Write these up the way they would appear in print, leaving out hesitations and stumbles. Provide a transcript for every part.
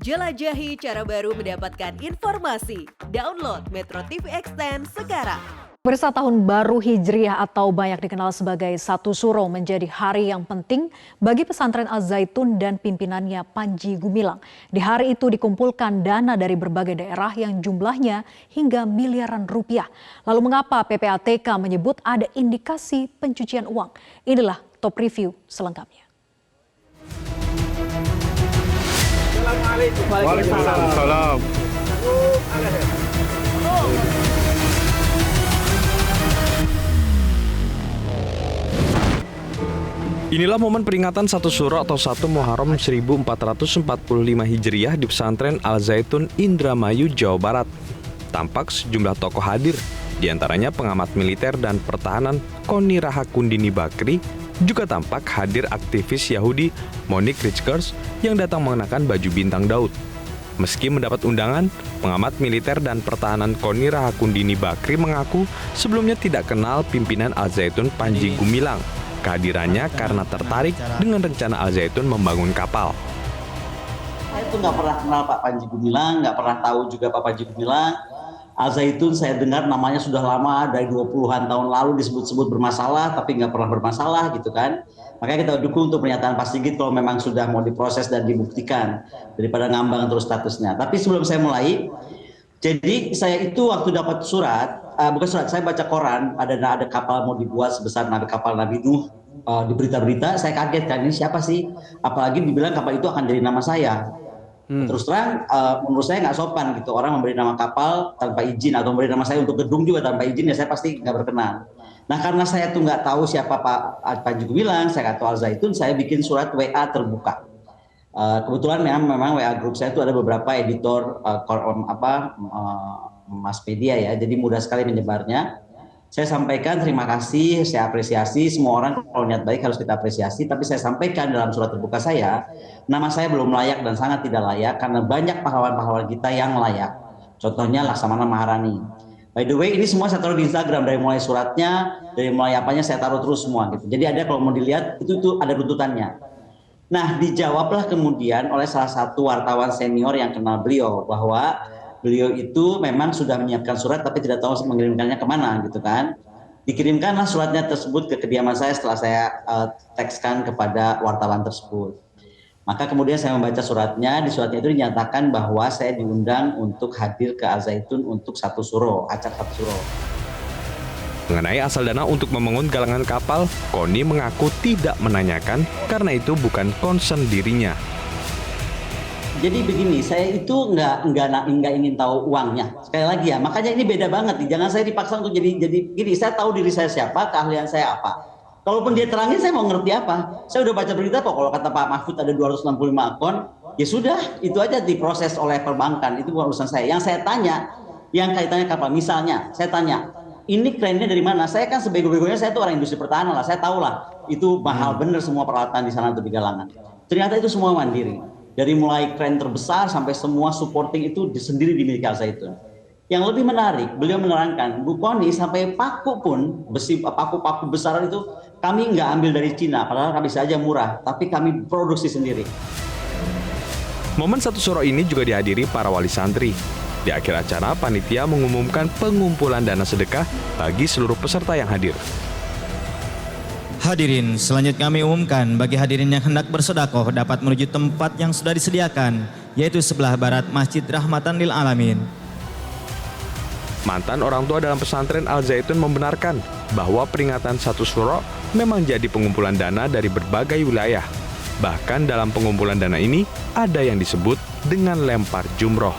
Jelajahi cara baru mendapatkan informasi. Download Metro TV Extend sekarang. Pemirsa, tahun baru Hijriah atau banyak dikenal sebagai Satu Suro menjadi hari yang penting bagi pesantren Al-Zaitun dan pimpinannya Panji Gumilang. Di hari itu dikumpulkan dana dari berbagai daerah yang jumlahnya hingga miliaran rupiah. Lalu mengapa PPATK menyebut ada indikasi pencucian uang? Inilah top review selengkapnya. Waalaikumsalam. Inilah momen peringatan Satu Suro atau 1 Muharram 1445 Hijriah di pesantren Al-Zaitun Indramayu, Jawa Barat. Tampak sejumlah tokoh hadir, diantaranya pengamat militer dan pertahanan Koni Rahakundini Bakri, juga tampak hadir aktivis Yahudi Monique Richkers yang datang mengenakan baju bintang Daud. Meski mendapat undangan, pengamat militer dan pertahanan Koni Rahakundini Bakri mengaku sebelumnya tidak kenal pimpinan Al-Zaitun Panji Gumilang. Kehadirannya karena tertarik dengan rencana Al-Zaitun membangun kapal. Saya tuh nggak pernah kenal Pak Panji Gumilang, nggak pernah tahu juga Pak Panji Gumilang. Al-Zaitun saya dengar namanya sudah lama, dari 20-an tahun lalu disebut-sebut bermasalah, tapi nggak pernah bermasalah gitu kan. Makanya kita dukung untuk pernyataan Pak Sigit kalau memang sudah mau diproses dan dibuktikan, daripada ngambang terus statusnya. Tapi sebelum saya mulai, jadi saya itu waktu dapat surat, bukan surat, saya baca koran, ada kapal mau dibuat sebesar kapal Nabi Nuh, di berita-berita, saya kaget kan, ini siapa sih? Apalagi dibilang kapal itu akan jadi nama saya. Terus terang, menurut saya nggak sopan gitu, orang memberi nama kapal tanpa izin atau memberi nama saya untuk gedung juga tanpa izin, ya saya pasti nggak berkenan. Nah karena saya tuh nggak tahu siapa Pak Panji Gumilang, saya nggak tahu Al-Zaitun, saya bikin surat WA terbuka. Kebetulan memang WA grup saya itu ada beberapa editor mass media ya, jadi mudah sekali menyebarnya. Saya sampaikan terima kasih, saya apresiasi, semua orang kalau niat baik harus kita apresiasi, tapi saya sampaikan dalam surat terbuka saya, nama saya belum layak dan sangat tidak layak karena banyak pahlawan-pahlawan kita yang layak. Contohnya Laksamana Maharani. By the way, ini semua saya taruh di Instagram, dari mulai suratnya, dari mulai apanya saya taruh terus semua gitu. Jadi ada kalau mau dilihat itu ada runtutannya. Nah, dijawablah kemudian oleh salah satu wartawan senior yang kenal beliau bahwa beliau itu memang sudah menyiapkan surat tapi tidak tahu mengirimkannya kemana gitu kan. Dikirimkanlah suratnya tersebut ke kediaman saya setelah saya tekskan kepada wartawan tersebut. Maka kemudian saya membaca suratnya, di suratnya itu dinyatakan bahwa saya diundang untuk hadir ke Al-Zaitun untuk Satu Suro, acara Satu Suro. Mengenai asal dana untuk membangun galangan kapal, Koni mengaku tidak menanyakan karena itu bukan concern dirinya. Jadi begini, saya itu nggak ingin tahu uangnya. Sekali lagi ya, makanya ini beda banget nih. Jangan saya dipaksa untuk jadi gini. Saya tahu diri saya siapa, keahlian saya apa. Kalaupun dia terangin, saya mau ngerti apa. Saya udah baca berita kok. Kalau kata Pak Mahfud ada 265 akun, ya sudah, itu aja diproses oleh perbankan. Itu bukan urusan saya. Yang saya tanya, yang kaitannya kapal. Misalnya, saya tanya, ini kerennya dari mana? Saya kan sebego-begonya saya tuh orang industri pertahanan lah. Saya tahu lah, itu mahal bener semua peralatan di sana untuk di galangan. Ternyata itu semua mandiri. Dari mulai kren terbesar sampai semua supporting itu sendiri dimiliki Al-Zaitun. Yang lebih menarik, beliau menerangkan, Bu Koni sampai paku pun, besi paku-paku besar itu kami nggak ambil dari Cina, padahal kami saja murah, tapi kami produksi sendiri. Momen Satu Suro ini juga dihadiri para wali santri. Di akhir acara, panitia mengumumkan pengumpulan dana sedekah bagi seluruh peserta yang hadir. Hadirin, selanjutnya kami umumkan bagi hadirin yang hendak bersedekah dapat menuju tempat yang sudah disediakan, yaitu sebelah barat Masjid Rahmatan Lil Alamin. Mantan orang tua dalam pesantren Al-Zaitun membenarkan bahwa peringatan Satu Suro memang jadi pengumpulan dana dari berbagai wilayah. Bahkan dalam pengumpulan dana ini ada yang disebut dengan lempar jumroh.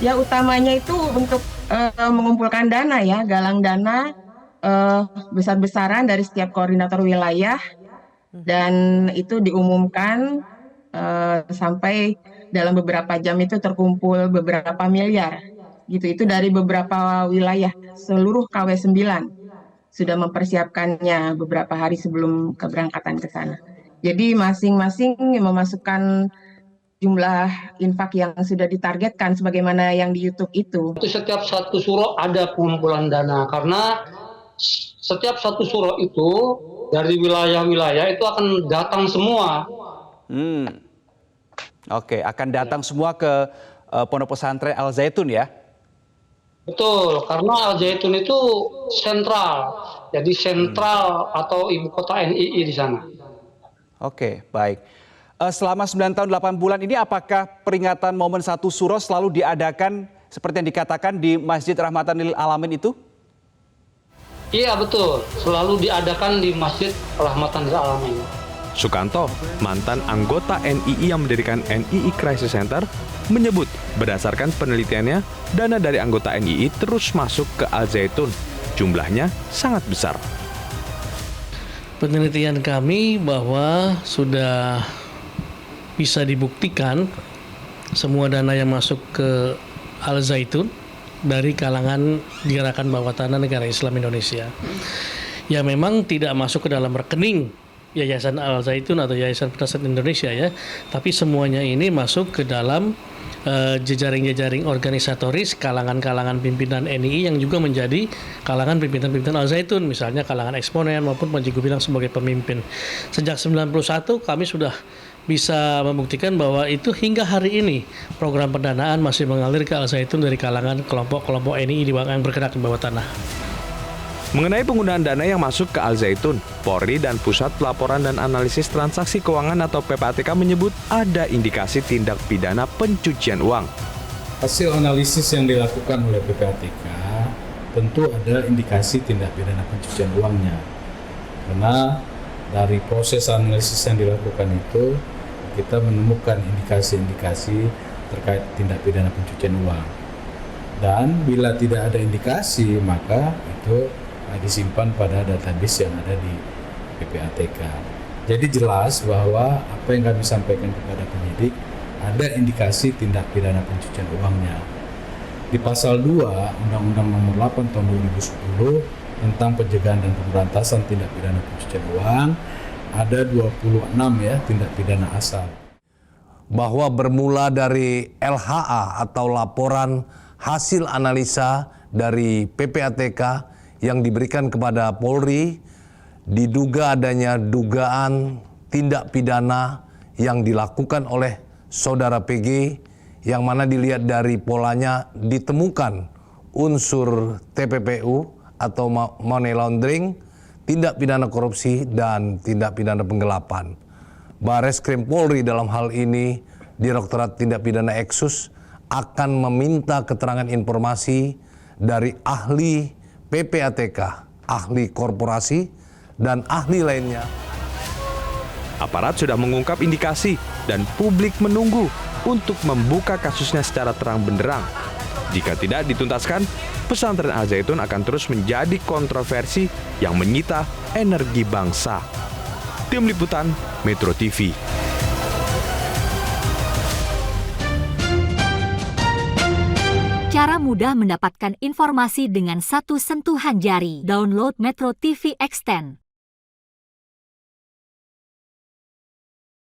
Ya utamanya itu untuk mengumpulkan dana ya, galang dana besar-besaran dari setiap koordinator wilayah, dan itu diumumkan sampai dalam beberapa jam itu terkumpul beberapa miliar gitu. Itu dari beberapa wilayah, seluruh KW 9 sudah mempersiapkannya beberapa hari sebelum keberangkatan ke sana. Jadi masing-masing memasukkan jumlah infak yang sudah ditargetkan sebagaimana yang di YouTube itu. Setiap Satu Suro ada pengumpulan dana karena setiap Satu Suro itu dari wilayah-wilayah itu akan datang semua. Oke, akan datang semua ke Pondok Pesantren Al Zaitun ya? Betul, karena Al Zaitun itu sentral, jadi sentral atau ibu kota NII di sana. Oke, baik. Selama 9 tahun 8 bulan ini apakah peringatan momen satu suro selalu diadakan seperti yang dikatakan di Masjid Rahmatan lil Alamin itu? Iya betul, selalu diadakan di Masjid Rahmatan lil Alamin. Sukanto, mantan anggota NII yang mendirikan NII Crisis Center, menyebut berdasarkan penelitiannya, dana dari anggota NII terus masuk ke Al Zaitun. Jumlahnya sangat besar. Penelitian kami bahwa sudah bisa dibuktikan semua dana yang masuk ke Al Zaitun dari kalangan Gerakan Bawah Tanah Negara Islam Indonesia. Ya memang tidak masuk ke dalam rekening Yayasan Al Zaitun atau Yayasan Pesantren Indonesia ya, tapi semuanya ini masuk ke dalam jejaring-jejaring organisatoris kalangan-kalangan pimpinan NII yang juga menjadi kalangan pimpinan-pimpinan Al Zaitun, misalnya kalangan eksponen maupun Panji Gumilang sebagai pemimpin. Sejak 91 kami sudah bisa membuktikan bahwa itu hingga hari ini program pendanaan masih mengalir ke Al Zaitun dari kalangan kelompok-kelompok NII yang bergerak di bawah tanah. Mengenai penggunaan dana yang masuk ke Al Zaitun, Polri dan Pusat Pelaporan dan Analisis Transaksi Keuangan atau PPATK menyebut ada indikasi tindak pidana pencucian uang. Hasil analisis yang dilakukan oleh PPATK tentu ada indikasi tindak pidana pencucian uangnya. Karena dari proses analisis yang dilakukan itu kita menemukan indikasi-indikasi terkait tindak pidana pencucian uang. Dan bila tidak ada indikasi maka itu disimpan pada database yang ada di PPATK. Jadi jelas bahwa apa yang kami sampaikan kepada penyidik ada indikasi tindak pidana pencucian uangnya. Di pasal 2 Undang-Undang Nomor 8 Tahun 2010 tentang pencegahan dan pemberantasan tindak pidana pencucian uang ada 26 ya tindak pidana asal. Bahwa bermula dari LHA atau laporan hasil analisa dari PPATK yang diberikan kepada Polri, diduga adanya dugaan tindak pidana yang dilakukan oleh saudara PG, yang mana dilihat dari polanya ditemukan unsur TPPU atau money laundering, tindak pidana korupsi, dan tindak pidana penggelapan. Bareskrim Polri dalam hal ini, Direktorat Tindak Pidana Eksus, akan meminta keterangan informasi dari ahli PPATK, ahli korporasi, dan ahli lainnya. Aparat sudah mengungkap indikasi dan publik menunggu untuk membuka kasusnya secara terang benderang. Jika tidak dituntaskan, pesantren Al Zaitun akan terus menjadi kontroversi yang menyita energi bangsa. Tim Liputan Metro TV. Cara mudah mendapatkan informasi dengan satu sentuhan jari. Download Metro TV Extend.